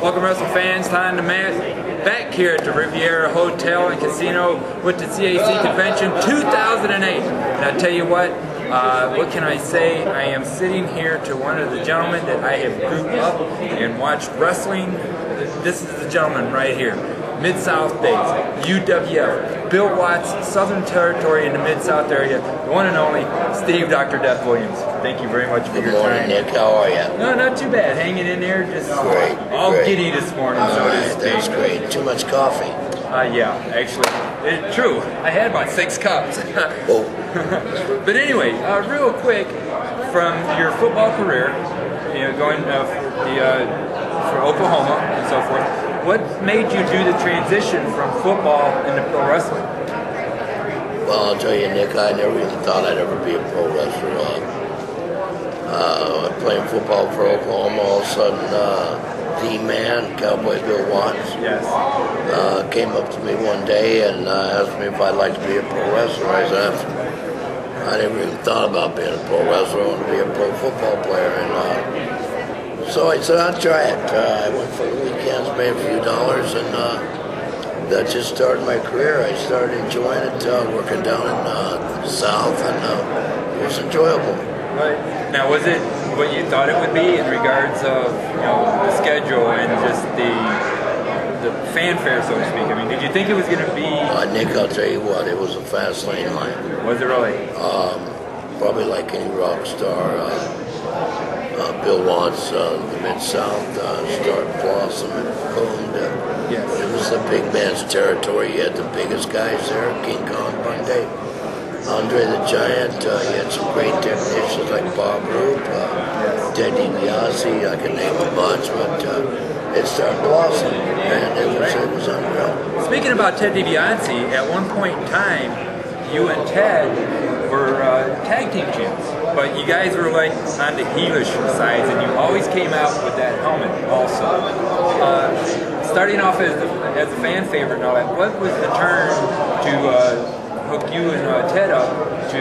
Welcome, wrestling fans. Time to match back here at the Riviera Hotel and Casino with the C.A.C. convention 2008. And I tell you what can I say? I am sitting here to one of the gentlemen that I have grouped up and watched wrestling. This is the gentleman right here. Mid-South days, UWF, Bill Watts, Southern Territory in the Mid-South area, the one and only Steve Dr. Death Williams. Thank you very much for your time. Good morning, Nick. How are you? No, not too bad. Hanging in there, just great, all giddy this morning, so to speak. That's great. Too much coffee. Yeah, actually, it's true. I had about 6 cups. Oh. But anyway, real quick, from your football career, you know, going for Oklahoma and so forth, what made you do the transition from football into pro wrestling? Well, I'll tell you, Nick, I never even thought I'd ever be a pro wrestler. Playing football for Oklahoma, all of a sudden, D-Man, Cowboy Bill Watts, came up to me one day and asked me if I'd like to be a pro wrestler. I said, I never even thought about being a pro wrestler. I want to be a pro football player. And so I said, I'll try it. I went for the weekends, made a few dollars, and that just started my career. I started enjoying it, working down in the South, and it was enjoyable. Right. Now, was it what you thought it would be in regards of, you know, the schedule and just the fanfare, so to speak? I mean, did you think it was going to be... Nick, I'll tell you what, it was a fast lane line. Was it really? Probably like any rock star. Bill Watts, the Mid-South, started blossoming, boomed. Yes. It was the big man's territory. You had the biggest guys there, King Kong Monday, Andre the Giant. You had some great technicians like Bob Roop, Ted Dibase. I can name a bunch, but it started blossoming, and it was unreal. Speaking about Ted Dibase, at one point in time, you and Ted were tag team champs, but you guys were like on the heelish sides, and you always came out with that helmet also. Starting off as a fan favorite and all that, what was the turn to hook you and Ted up to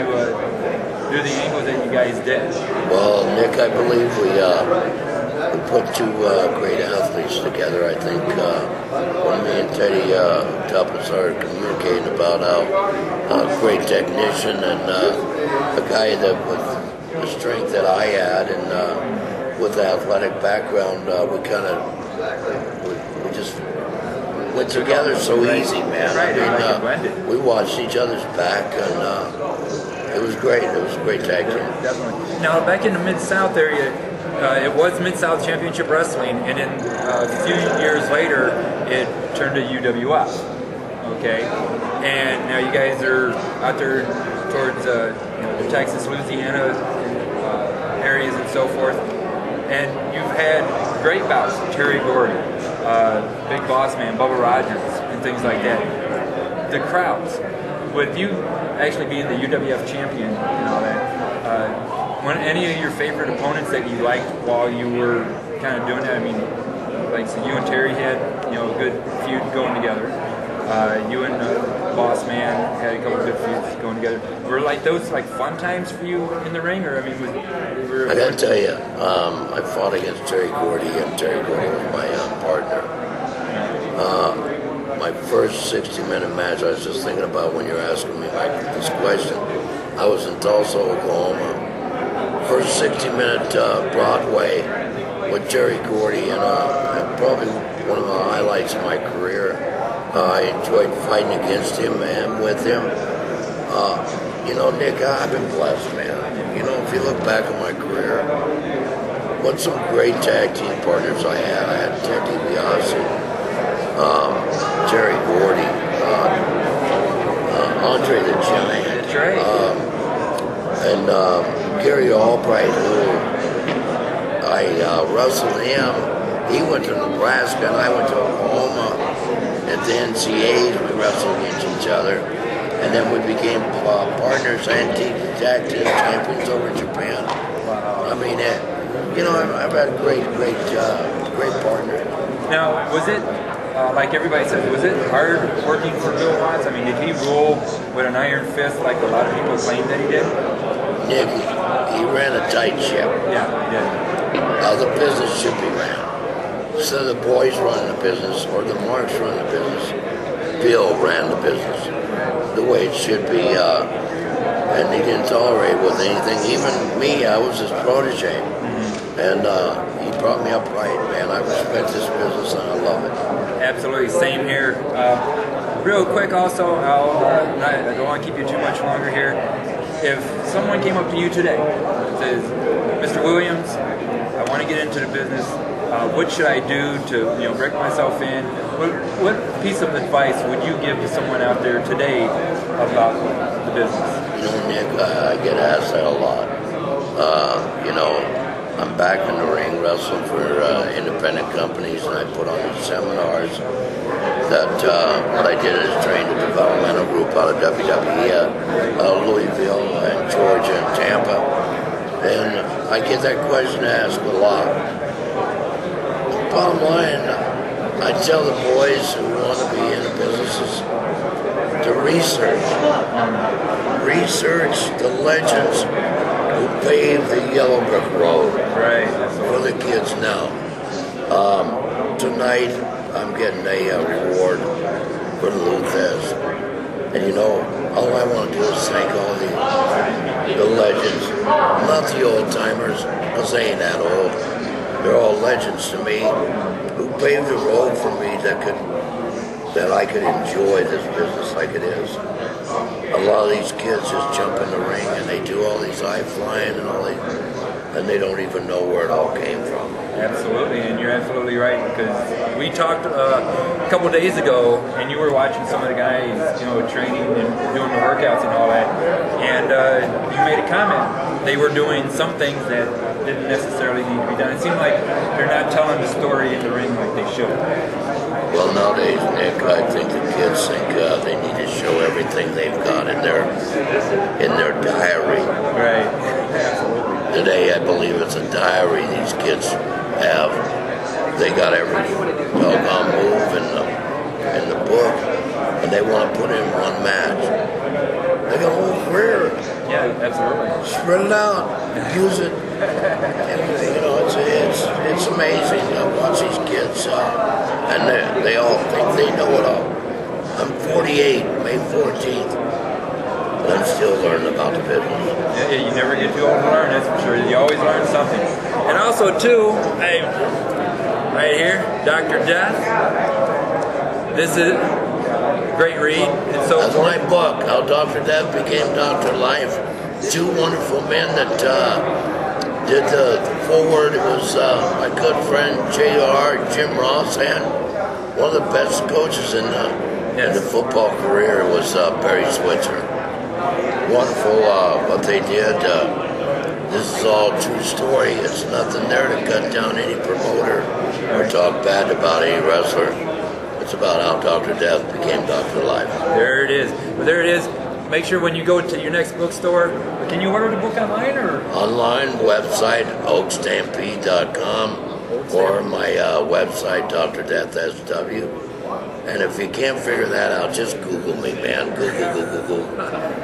do the angles that you guys did? Well, Nick, I believe we put two great athletes together. I think when me and Teddy started communicating about how great technician and a guy that with the strength that I had and with the athletic background, we just went together so easy, man. Right, I mean, we watched each other's back, and it was great. It was a great tag team. Definitely. Now, back in the Mid-South area, it was Mid-South Championship Wrestling, and then a few years later, it turned to UWF. Okay, and now you guys are out there towards the Texas, Louisiana areas and so forth, and you've had great bouts, Terry Gordy, Big Boss Man, Bubba Rogers, and things like that. The crowds, with you actually being the UWF champion and all that, when any of your favorite opponents that you liked while you were kind of doing that? I mean, like so you and Terry had a good feud going together. You and Boss Man had a couple of good feuds going together. Were like those like fun times for you in the ring, or I mean, I gotta tell you, I fought against Terry Gordy, and Terry Gordy was my partner. My first 60-minute match, I was just thinking about when you're asking me this question. I was in Tulsa, Oklahoma. First 60-minute Broadway with Terry Gordy, and probably one of the highlights of my career. I enjoyed fighting against him and with him. Nick, I've been blessed, man. If you look back at my career, what some great tag team partners I had. I had Ted Dibase, Terry Gordy, Andre the Giant. That's right. And Gary Albright, who I wrestled him. He went to Nebraska and I went to Oklahoma. At the NCAs, we wrestled against each other. And then we became partners and tag team champions over in Japan. Wow. I mean, I've had great partners. Now, was it, like everybody says, was it hard working for Bill Watts? I mean, did he rule with an iron fist like a lot of people claim that he did? Nick, he ran a tight ship. Yeah, he did. How the business should be ran. instead of the boys running the business or the Marks running the business, Bill ran the business the way it should be, and he didn't tolerate with anything. Even me, I was his protege, and he brought me up right, man. I respect this business and I love it. Absolutely, same here. Real quick also, I don't want to keep you too much longer here. If someone came up to you today and says, Mr. Williams, I want to get into the business, what should I do to break myself in? What piece of advice would you give to someone out there today about the business? Nick, I get asked that a lot. I'm back in the ring wrestling for independent companies, and I put on these seminars that what I did is trained a developmental group out of WWE, Louisville and Georgia and Tampa. And I get that question asked a lot. Bottom line, I tell the boys who want to be in the businesses to research the legends who paved the yellow brick road for the kids now. Tonight, I'm getting a reward for Lou Thez. And all I want to do is thank all the legends, not the old timers, because they ain't that old. They're all legends to me who paved the road for me that I could enjoy this business like it is. A lot of these kids just jump in the ring and they do all these high flying and they don't even know where it all came from. Absolutely, and you're absolutely right, because we talked a couple days ago, and you were watching some of the guys, training and doing the workouts and all that, and you made a comment. They were doing some things that didn't necessarily need to be done. It seemed like they're not telling the story in the ring like they should. Well, nowadays, Nick, I think the kids think they need to show everything they've got in their diary. Right. Absolutely. Today, I believe it's a diary these kids have. They got every doggone move in the book, and they want to put in one match. They got a whole career. Yeah, absolutely. Spread it out, use it. And, it's amazing to watch these kids, and they all think they know it all. I'm 48, May 14th. But I'm still learning about the business. Yeah, you never get too old to learn, that's for sure. You always learn something. And also, too, right here, Dr. Death. This is a great read. That's my book, How Dr. Death Became Dr. Life. Two wonderful men that did the forward. It was my good friend JR, Jim Ross, and one of the best coaches in the football career was Barry Switzer. Wonderful what they did. This is all true story. It's nothing there to cut down any promoter or talk bad about any wrestler. It's about how Dr. Death became Dr. Life. There it is. Well, there it is. Make sure when you go to your next bookstore, can you order the book online or? Online website, oakstampede.com, or my website, Dr. Death SW. And if you can't figure that out, just Google me, man. Google.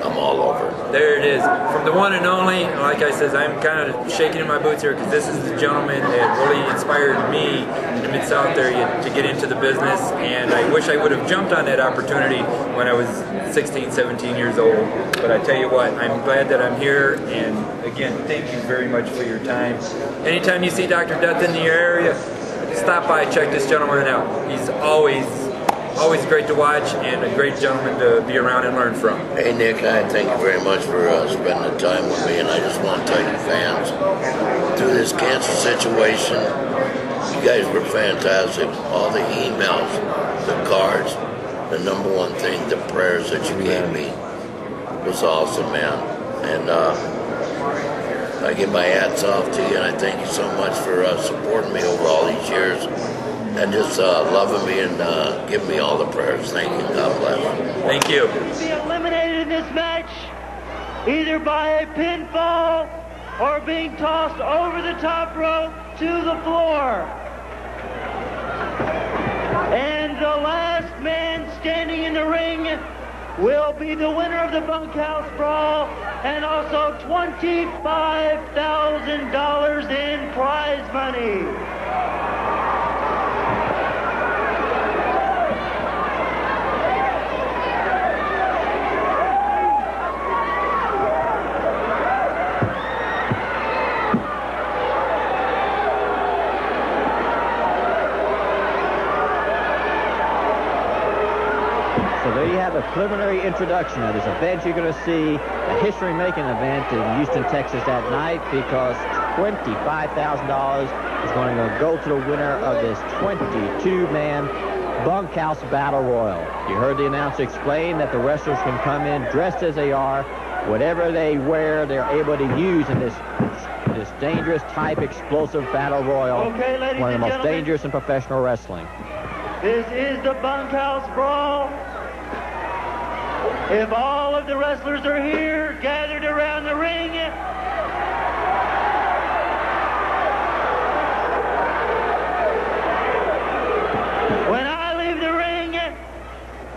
I'm all over. There it is. From the one and only, like I said, I'm kind of shaking in my boots here because this is the gentleman that really inspired me in the Mid-South area to get into the business. And I wish I would have jumped on that opportunity when I was 16, 17 years old. But I tell you what, I'm glad that I'm here. And again, thank you very much for your time. Anytime you see Dr. Death in your area, stop by, check this gentleman out. He's always great to watch and a great gentleman to be around and learn from. Hey Nick, I thank you very much for spending the time with me, and I just want to tell you fans, through this cancer situation, you guys were fantastic. All the emails, the cards, the number one thing, the prayers that you gave me was awesome, man. And I give my hats off to you, and I thank you so much for supporting me over all these years. And just loving me and giving me all the prayers. Thank you. God bless. Thank you. Be eliminated in this match either by a pinfall or being tossed over the top rope to the floor. And the last man standing in the ring will be the winner of the Bunk House Brawl and also $25,000 in prize money. So there you have a preliminary introduction of this event. You're going to see a history-making event in Houston, Texas that night, because $25,000 is going to go to the winner of this 22-man Bunk House Battle Royal. You heard the announcer explain that the wrestlers can come in dressed as they are. Whatever they wear, they're able to use in this dangerous type explosive battle royal. Okay, ladies one of the and most dangerous in professional wrestling. This is the Bunkhouse Brawl. If all of the wrestlers are here, gathered around the ring, when I leave the ring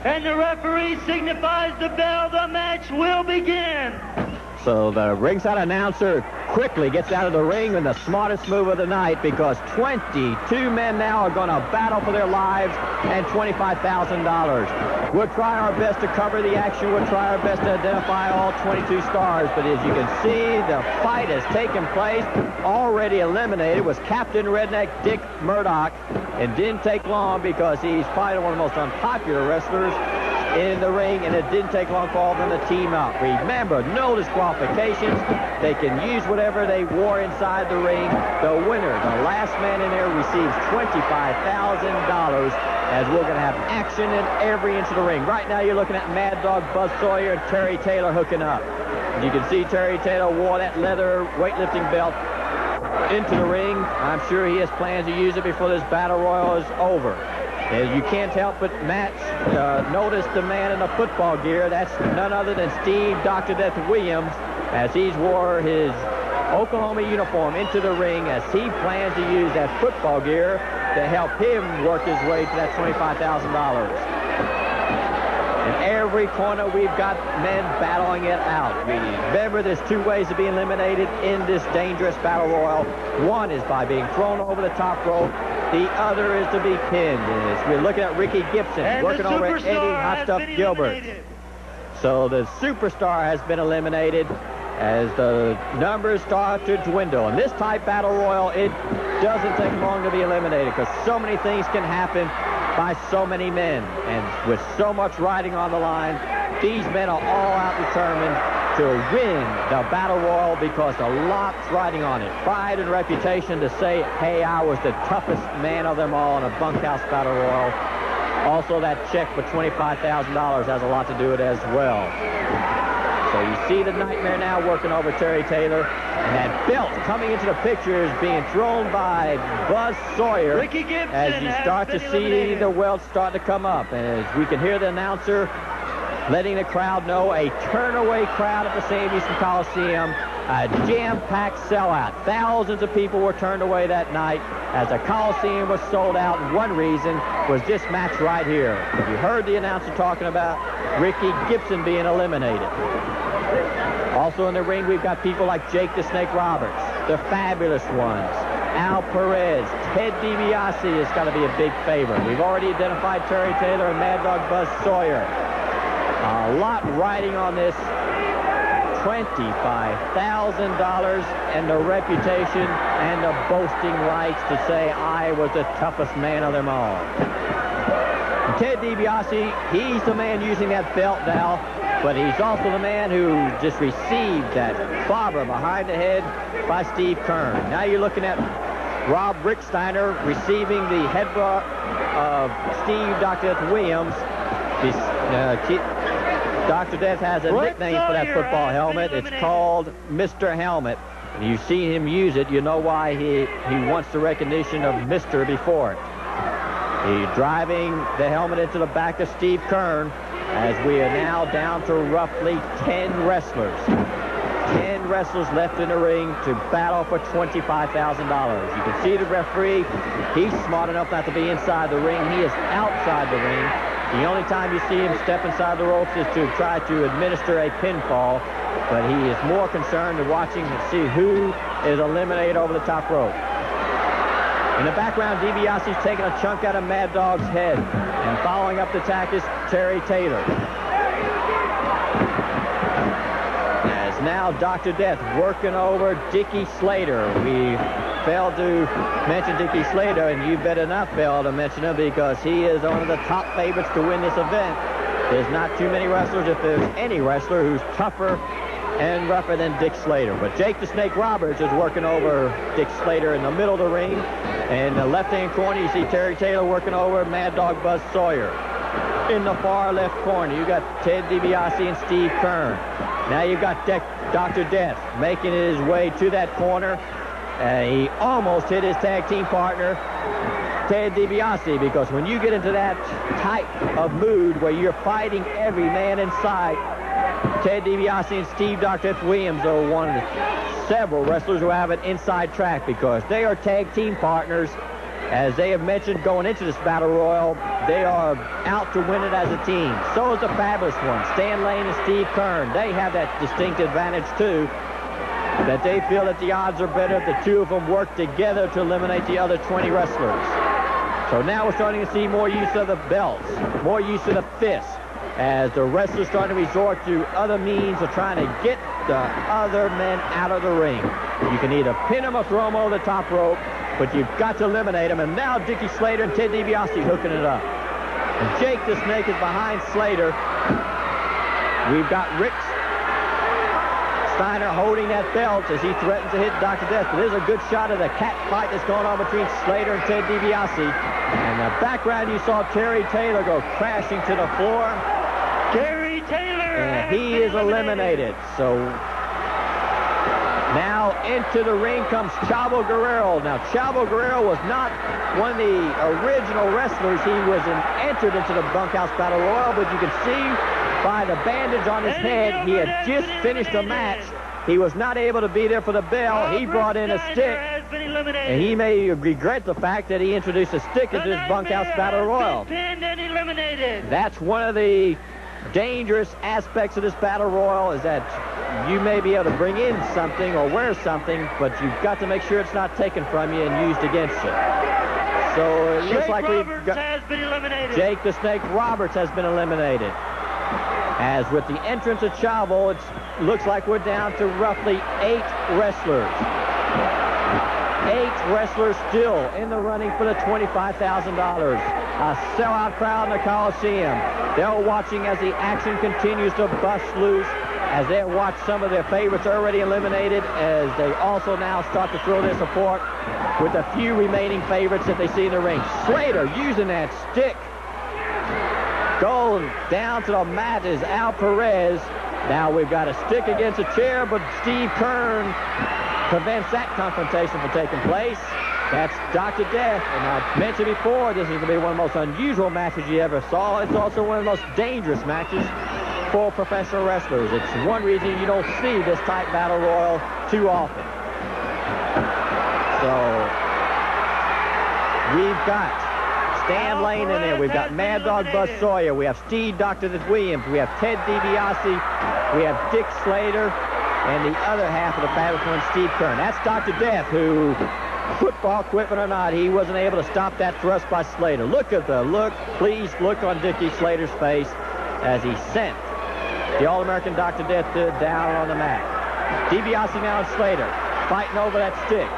and the referee signifies the bell, the match will begin. So the ringside announcer quickly gets out of the ring in the smartest move of the night, because 22 men now are going to battle for their lives and $25,000. We'll try our best to cover the action. We'll try our best to identify all 22 stars. But as you can see, the fight has taken place. Already eliminated was Captain Redneck Dick Murdoch. It didn't take long, because he's probably one of the most unpopular wrestlers in the ring, and it didn't take long for all of them to team up. Remember, no disqualifications. They can use whatever they wore inside the ring. The winner, the last man in there, receives $25,000, as we're going to have action in every inch of the ring. Right now, you're looking at Mad Dog Buzz Sawyer and Terry Taylor hooking up. You can see Terry Taylor wore that leather weightlifting belt into the ring. I'm sure he has plans to use it before this battle royal is over. As you can't help but notice the man in the football gear. That's none other than Steve Dr. Death Williams, as he's wore his Oklahoma uniform into the ring, as he plans to use that football gear to help him work his way to that $25,000. In every corner, we've got men battling it out. Remember, there's two ways to be eliminated in this dangerous battle royal. One is by being thrown over the top rope. The other is to be pinned. We're looking at Ricky Gibson and working over at Eddie Hot Stuff Gilbert. So the superstar has been eliminated as the numbers start to dwindle. In this type battle royal, it doesn't take long to be eliminated, because so many things can happen by so many men. And with so much riding on the line, these men are all out determined to win the battle royal, because a lot's riding on it. Pride and reputation to say, hey, I was the toughest man of them all in a bunkhouse battle royal. Also, that check for $25,000 has a lot to do with it as well. So you see the Nightmare now working over Terry Taylor. And that belt coming into the picture is being thrown by Buzz Sawyer. Ricky Gibson, as you start to see the welts start to come up. And as we can hear the announcer letting the crowd know, a turn-away crowd at the Sam Houston Coliseum, a jam-packed sellout. Thousands of people were turned away that night, as the Coliseum was sold out. And one reason was this match right here. You heard the announcer talking about Ricky Gibson being eliminated. Also in the ring, we've got people like Jake the Snake Roberts, the Fabulous Ones, Al Perez, Ted DiBiase has got to be a big favorite. We've already identified Terry Taylor and Mad Dog Buzz Sawyer. A lot riding on this. $25,000 and the reputation and the boasting rights to say I was the toughest man of them all. And Ted DiBiase, he's the man using that belt now, but he's also the man who just received that clobber behind the head by Steve Kern. Now you're looking at Rob Ricksteiner receiving the headbutt of Steve Dr. Williams. Dr. Death has a nickname for that football helmet. It's called Mr. Helmet. And you see him use it, you know why he wants the recognition of Mr. before it. He's driving the helmet into the back of Steve Kern, as we are now down to roughly 10 wrestlers. 10 wrestlers left in the ring to battle for $25,000. You can see the referee. He's smart enough not to be inside the ring. He is outside the ring. The only time you see him step inside the ropes is to try to administer a pinfall, but he is more concerned with watching to see who is eliminated over the top rope. In the background, DiBiase's taking a chunk out of Mad Dog's head, and following up the attack is Terry Taylor. As now Dr. Death working over Dickie Slater. We failed to mention Dickie Slater, and you better not fail to mention him, because he is one of the top favorites to win this event. There's not too many wrestlers, if there's any wrestler, who's tougher and rougher than Dick Slater. But Jake the Snake Roberts is working over Dick Slater in the middle of the ring. In the left-hand corner, you see Terry Taylor working over Mad Dog Buzz Sawyer. In the far left corner, you got Ted DiBiase and Steve Kern. Now you've got Dr. Death making his way to that corner. He almost hit his tag team partner, Ted DiBiase, because when you get into that type of mood where you're fighting every man in sight, Ted DiBiase and Steve Dr. F. Williams are one of the several wrestlers who have an inside track, because they are tag team partners. As they have mentioned going into this Battle Royal, they are out to win it as a team. So is the Fabulous One, Stan Lane and Steve Kern. They have that distinct advantage, too, that they feel that the odds are better if the two of them work together to eliminate the other 20 wrestlers. So now we're starting to see more use of the belts, more use of the fists, as the wrestlers starting to resort to other means of trying to get the other men out of the ring. You can either pin them or throw them over the top rope, but you've got to eliminate them. And now Dickie Slater and Ted DiBiase hooking it up. And Jake the Snake is behind Slater. We've got Rick Steiner holding that belt as he threatens to hit Dr. Death. But there's a good shot of the cat fight that's going on between Slater and Ted DiBiase. And in the background, you saw Terry Taylor go crashing to the floor. Terry Taylor! And he is eliminated. So now into the ring comes Chavo Guerrero. Now, Chavo Guerrero was not one of the original wrestlers. He was entered into the Bunkhouse Battle Royal, but you can see by the bandage on his head, he had just finished a match. He was not able to be there for the bell. He brought in a stick, and he may regret the fact that he introduced a stick into this Bunkhouse Battle Royal. That's one of the dangerous aspects of this Battle Royal, is that you may be able to bring in something or wear something, but you've got to make sure it's not taken from you and used against you. So it looks like we've got Jake the Snake Roberts has been eliminated. As with the entrance of Chavo, it looks like we're down to roughly 8 wrestlers. 8 wrestlers still in the running for the $25,000. A sellout crowd in the Coliseum. They're watching as the action continues to bust loose, as they watch some of their favorites already eliminated, as they also now start to throw their support with a few remaining favorites that they see in the ring. Slater using that stick. Going down to the mat is Al Perez. Now we've got a stick against a chair, but Steve Kern prevents that confrontation from taking place. That's Dr. Death, and I mentioned before, this is going to be one of the most unusual matches you ever saw. It's also one of the most dangerous matches for professional wrestlers. It's one reason you don't see this type Battle Royal too often. So we've got Stan Lane in there. We've got Mad Dog Buzz Sawyer. We have Steve Dr. Williams. We have Ted DiBiase. We have Dick Slater. And the other half of the Fabulous One, Steve Kern. That's Dr. Death, who, football equipment or not, he wasn't able to stop that thrust by Slater. Look at the look, please look on Dickie Slater's face as he sent the All-American Dr. Death down on the mat. DiBiase now and Slater fighting over that stick.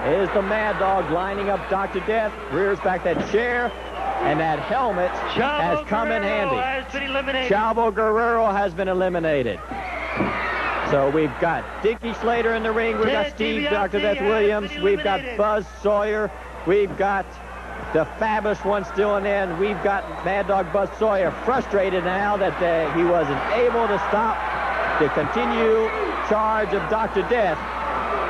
Here's the Mad Dog lining up Dr. Death, rears back that chair, and that helmet has come in handy. Chavo Guerrero has been eliminated. So we've got Dickie Slater in the ring. We've got Steve Dr. Death Williams. We've got Buzz Sawyer. We've got the Fabulous One still in there. And we've got Mad Dog Buzz Sawyer frustrated now that he wasn't able to stop the continued charge of Dr. Death.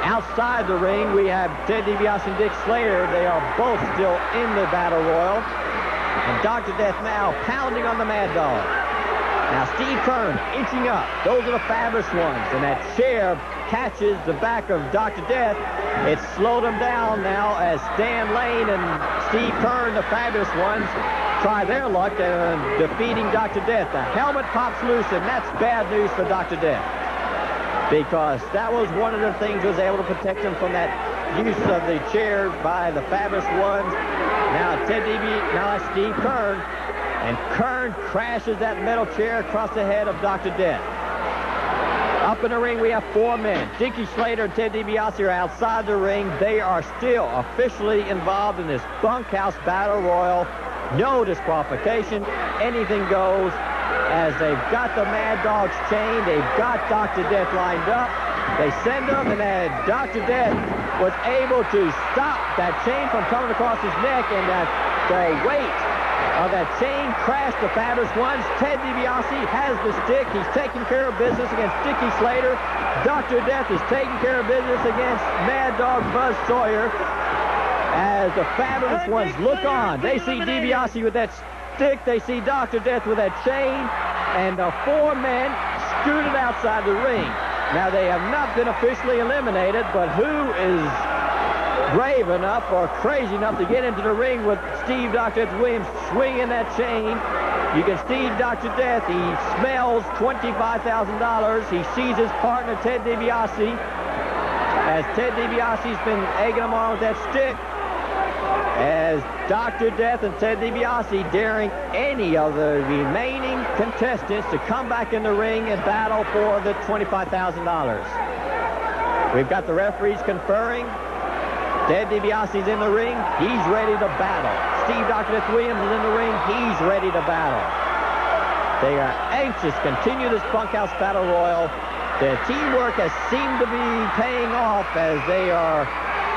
Outside the ring, we have Ted DiBiase and Dick Slater. They are both still in the Battle Royal. And Dr. Death now pounding on the Mad Dog. Now Steve Kern inching up. Those are the Fabulous Ones. And that chair catches the back of Dr. Death. It slowed them down now as Stan Lane and Steve Kern, the Fabulous Ones, try their luck in defeating Dr. Death. The helmet pops loose, and that's bad news for Dr. Death, because that was one of the things that was able to protect him from that use of the chair by the Fabulous Ones. Now now Steve Kern, and Kern crashes that metal chair across the head of Dr. Death. Up in the ring, we have 4 men. Dickie Slater and Ted DiBiase are outside the ring. They are still officially involved in this Bunkhouse Battle Royal. No disqualification. Anything goes. as they've got the Mad Dog's chain. They've got Dr. Death lined up. They send him, and then Dr. Death was able to stop that chain from coming across his neck, and that the weight of that chain crashed the Fabulous Ones. Ted DiBiase has the stick. He's taking care of business against Dickie Slater. Dr. Death is taking care of business against Mad Dog Buzz Sawyer. As the Fabulous Ones look on, they see DiBiase with that stick. They see Dr. Death with that chain. And the four men scooted outside the ring. Now, they have not been officially eliminated, but who is brave enough or crazy enough to get into the ring with Steve Dr. Death Williams swinging that chain? You can see Dr. Death. He smells $25,000. He sees his partner, Ted DiBiase, as Ted DiBiase's been egging him on with that stick. As Dr. Death and Ted DiBiase daring any of the remaining contestants to come back in the ring and battle for the $25,000. We've got the referees conferring. Ted DiBiase's in the ring. He's ready to battle. Steve Dr. Death Williams is in the ring. He's ready to battle. They are anxious to continue this bunkhouse battle royal. Their teamwork has seemed to be paying off as they are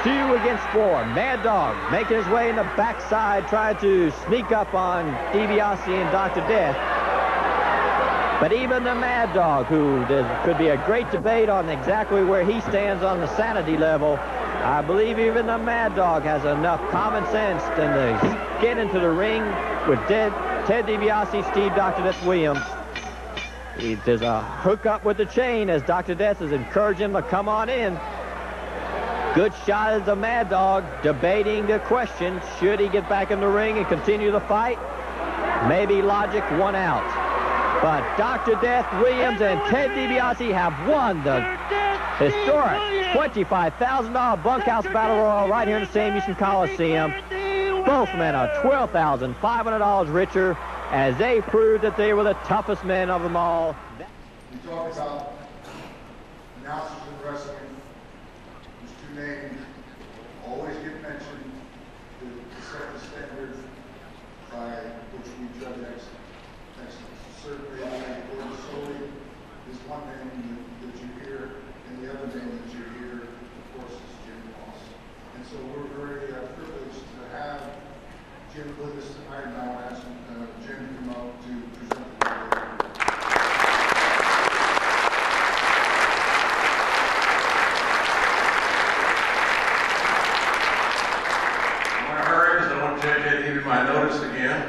2 against 4. Mad Dog making his way in the backside, trying to sneak up on DiBiase and Dr. Death. But even the Mad Dog, who there could be a great debate on exactly where he stands on the sanity level, I believe even the Mad Dog has enough common sense to get into the ring with Ted DiBiase, Steve Dr. Death Williams. There's a hookup with the chain as Dr. Death is encouraging him to come on in. Good shot as the Mad Dog debating the question, should he get back in the ring and continue the fight? Maybe logic won out. But Dr. Death Williams and Ted DiBiase have won the historic $25,000 bunkhouse battle royal right here in the Sam Houston Coliseum. Both men are $12,500 richer as they proved that they were the toughest men of them all. We talk about announcers in wrestling. These two names always get mentioned to set the standard by which we judge excellence. Certainly, Gordon Soley is one name that you hear, and the other name that you hear, of course, is Jim Moss. And so we're very privileged to have Jim with us tonight, and I'll ask Jim to come up to present the award. JJ give you my notice again.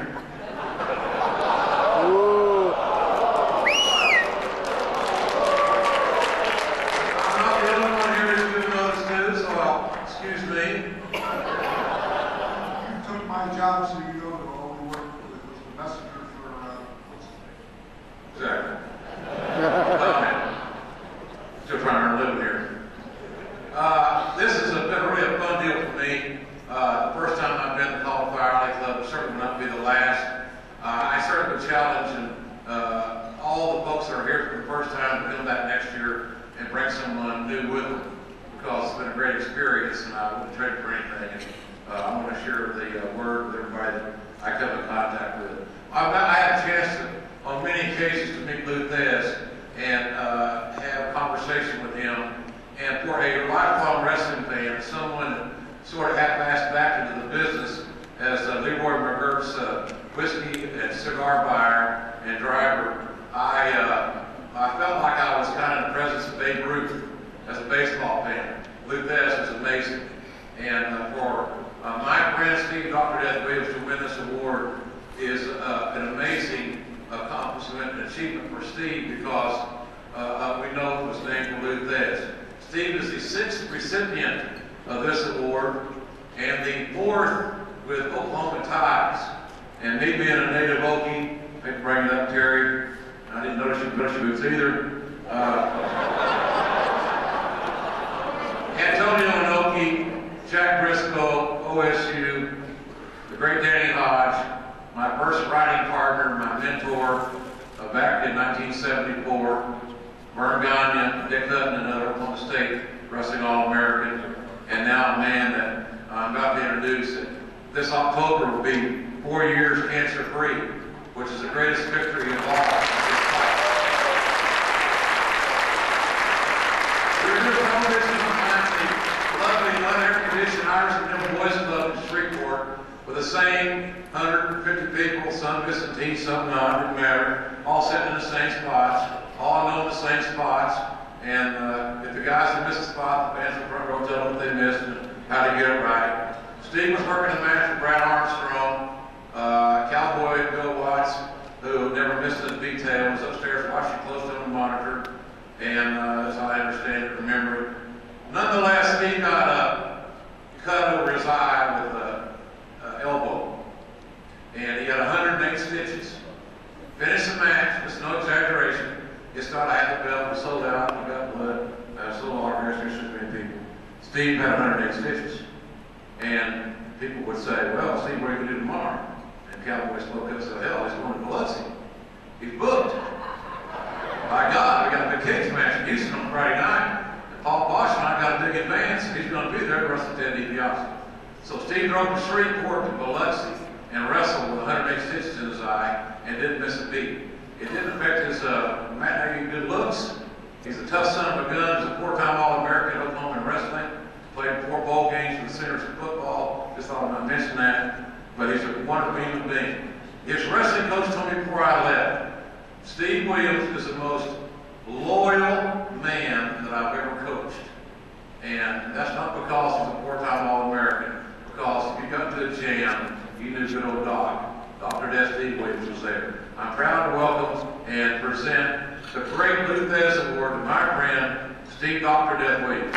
I'm not the only one here who's given notice too, so excuse me. You took my job, so you know to only work with the messenger for what's his name? Exactly. Still trying to live here. This has been really a fun deal for me. The first time I've been to the Hall of Fire Alley Club certainly will not be the last. I certainly would challenge all the folks that are here for the first time to come back next year and bring someone new with them, because it's been a great experience and I wouldn't trade it for anything. And I want to share the word with everybody that I come in contact with. I had a chance to, on many occasions, to meet Lou Thez and have a conversation with him. And for a lifelong wrestling fan, someone that sort of half-assed back into the business as Leroy McGurk's whiskey and cigar buyer and driver, I felt like I was kind of in the presence of Babe Ruth as a baseball fan. Lou Thez was amazing. And for my friend Steve Dr. Death Williams to win this award is an amazing accomplishment and achievement for Steve, because we know it was named for Lou Thez. Steve is the 6th recipient of this award and the 4th with Oklahoma ties. And me being a native Okie, I can bring it up, Terry. I didn't notice you put your boots either. Antonio Inoki, Jack Briscoe, OSU, the great Danny Hodge, my first writing partner, my mentor back in 1974, Vern Gagne, Dick Hutton, another Oklahoma State Wrestling All-American, and now a man that I'm about to introduce. This October will be 4 years cancer-free. which is the greatest victory of all. We're doing competition behind the lovely unair-conditioned Irish and Middle Boys Club in Shreveport with the same 150 people, some missing teeth, some not, didn't matter, all sitting in the same spots, all knowing the same spots, and if the guys that miss a spot, the fans in the front row tell them what they missed and how to get it right. Steve was working the match with Brad Armstrong, Cowboy Bill Watts, who never missed a detail, was upstairs watching closely on the monitor, and as I understand it, remember it. Nonetheless, Steve got a cut over his eye with an elbow, and he had 108 stitches. Finished the match, it's no exaggeration. It's not I had the belt, we sold out, we got blood, sold autographs, there's so many people. Steve had 108 stitches. And people would say, well, Steve, what are you going to do tomorrow? And Cowboy spoke up and said, hell, he's going to Biloxi. He's booked. By God, we got a big cage match in Houston on Friday night. And Paul Bosch and I got a big advance, and he's going to be there to wrestle Ted Dibase. So Steve drove to Shreveport to Biloxi and wrestled with 108 stitches in his eye and didn't miss a beat. It didn't affect his matinee good looks. He's a tough son of a gun. He's a four-time All-American in Oklahoma in wrestling. Played 4 bowl games with the Centers in football. Just thought I might mention that. But he's a wonderful human being. His wrestling coach told me before I left, Steve Williams is the most loyal man that I've ever coached. And that's not because he's a 4-time All-American. Because if you got to the gym, you knew good old Doc. Dr. Steve Williams was there. I'm proud to welcome and present the great Lou Thez Award to my friend, Steve Dr. Death Williams.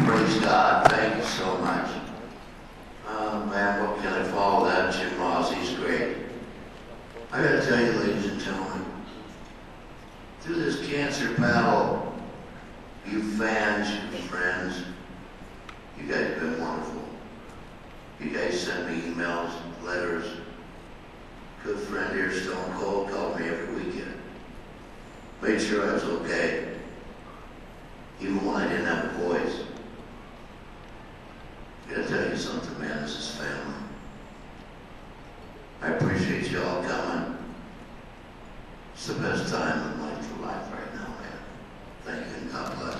Praise God, thank you so much. Oh man, what can I follow that? Jim Mossie's great. I gotta tell you, ladies and gentlemen, through this cancer battle, you fans, you friends, you guys have been wonderful. You guys send me emails, letters. Good friend here, Stone Cold, called me every weekend. Made sure I was okay, even when I didn't have a voice. I gotta tell you something, man, this is family. I appreciate you all coming. It's the best time in my life right now, man. Thank you and God bless.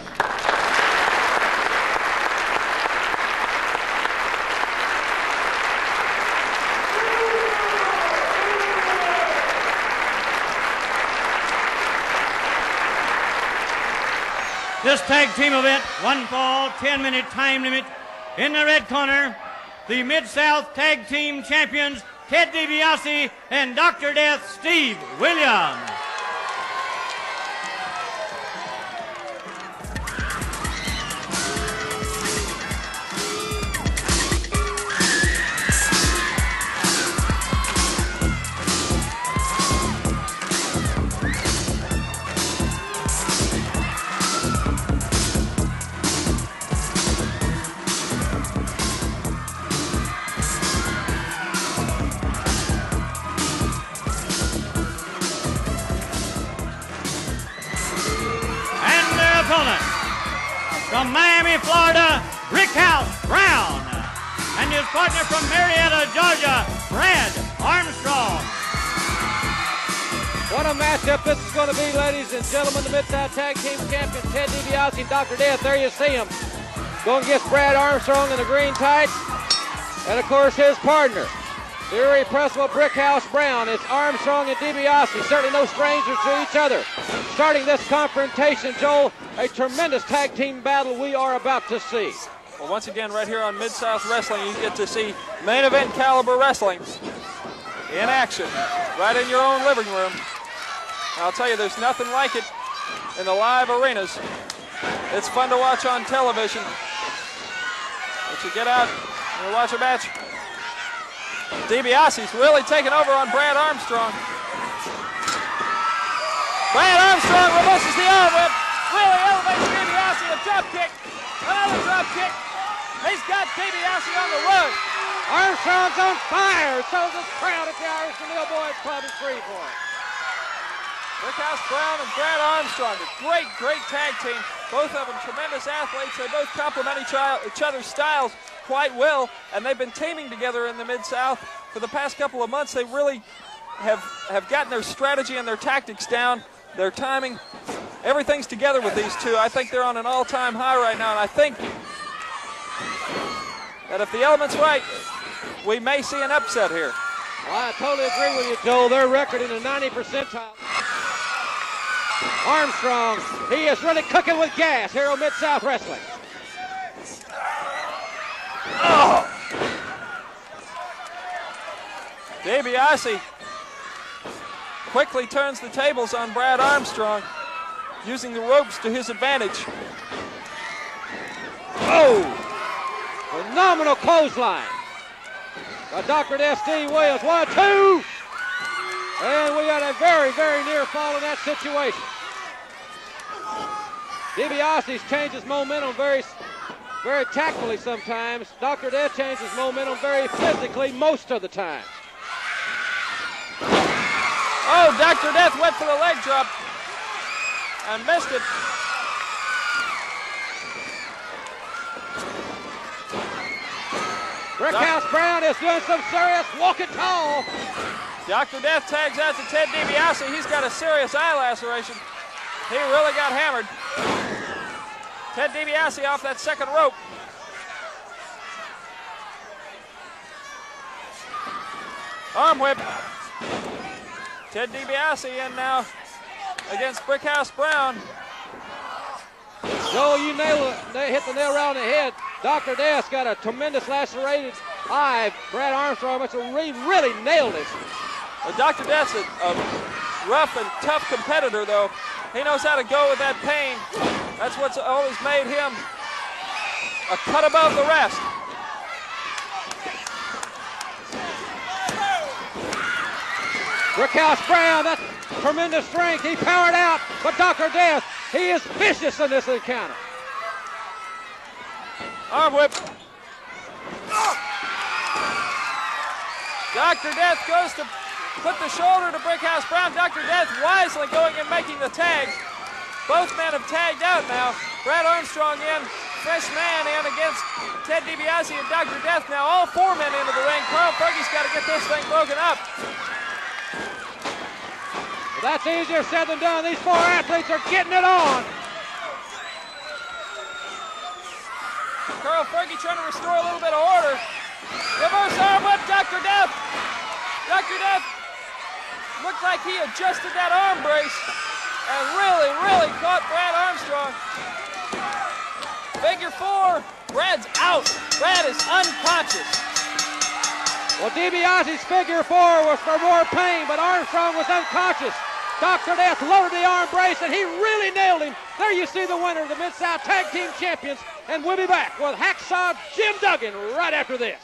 This tag team event, 1 fall, 10-minute time limit. In the red corner, the Mid-South Tag Team Champions, Ted Dibase and Dr. Death, Steve Williams. From Miami, Florida, Brickhouse Brown. And his partner from Marietta, Georgia, Brad Armstrong. What a matchup this is going to be, ladies and gentlemen. The Mid-South Tag Team Champion, Ted Dibase and Dr. Death. There you see him. Going against Brad Armstrong in the green tights. And, of course, his partner, the irrepressible Brickhouse Brown. It's Armstrong and Dibase, certainly no strangers to each other. Starting this confrontation, Joel, a tremendous tag team battle we are about to see. Well, once again, right here on Mid-South Wrestling, you get to see main event caliber wrestling in action, right in your own living room. And I'll tell you, there's nothing like it in the live arenas. It's fun to watch on television. But you get out and you watch a match. Dibase's really taking over on Brad Armstrong. Brad Armstrong reverses the arm whip, really elevates Dibase. drop kick. Another drop kick. He's got DiBiase on the run. Armstrong's on fire. So is this crowd at the Irish O'Neill Boys Club in Shreveport. Brickhouse Brown and Brad Armstrong, a great, great tag team. Both of them tremendous athletes. They both complement each other's styles quite well, and they've been teaming together in the Mid-South for the past couple of months. They really have gotten their strategy and their tactics down, their timing. Everything's together with these two. I think they're on an all-time high right now, and I think that if the element's right, we may see an upset here. Well, I totally agree with you, Joel. Their record in the 90 percentile. Armstrong, he is really cooking with gas here on Mid-South Wrestling. Oh! DiBiase quickly turns the tables on Brad Armstrong, using the ropes to his advantage. Oh! Phenomenal clothesline by Dr. Steve Williams. 1, 2! And we got a very, very near fall in that situation. DiBiase's changes momentum very tactfully sometimes. Dr. Death changes momentum very physically most of the time. Oh, Dr. Death went for the leg drop and missed it. Brickhouse Brown is doing some serious walking tall. Dr. Death tags out to Ted DiBiase. He's got a serious eye laceration. He really got hammered. Ted DiBiase off that second rope. Arm whip. Ted DiBiase in now against Brickhouse Brown. Joel, you hit the nail right on the head. Dr. Death's got a tremendous lacerated eye. Brad Armstrong must have really nailed it. Well, Dr. Death's a rough and tough competitor, though. He knows how to go with that pain. That's what's always made him a cut above the rest. Brickhouse Brown, that's tremendous strength. He powered out, but Dr. Death, he is vicious in this encounter. Arm whip. Dr. Death goes to put the shoulder to Brickhouse Brown. Dr. Death wisely going and making the tag. Both men have tagged out now. Brad Armstrong in, fresh man in against Ted DiBiase and Dr. Death. Now all four men into the ring. Carl Fergie's got to get this thing broken up. Well, that's easier said than done. These four athletes are getting it on. Carl Fergie trying to restore a little bit of order. Reverse arm whip, Dr. Death. Dr. Death looked like he adjusted that arm brace and really caught Brad Armstrong. Figure four, Brad's out. Brad is unconscious. Well, DiBiase's figure four was for more pain, but Armstrong was unconscious. Dr. Death loaded the arm brace, and he really nailed him. There you see the winner of the Mid-South Tag Team Champions, and we'll be back with Hacksaw Jim Duggan right after this.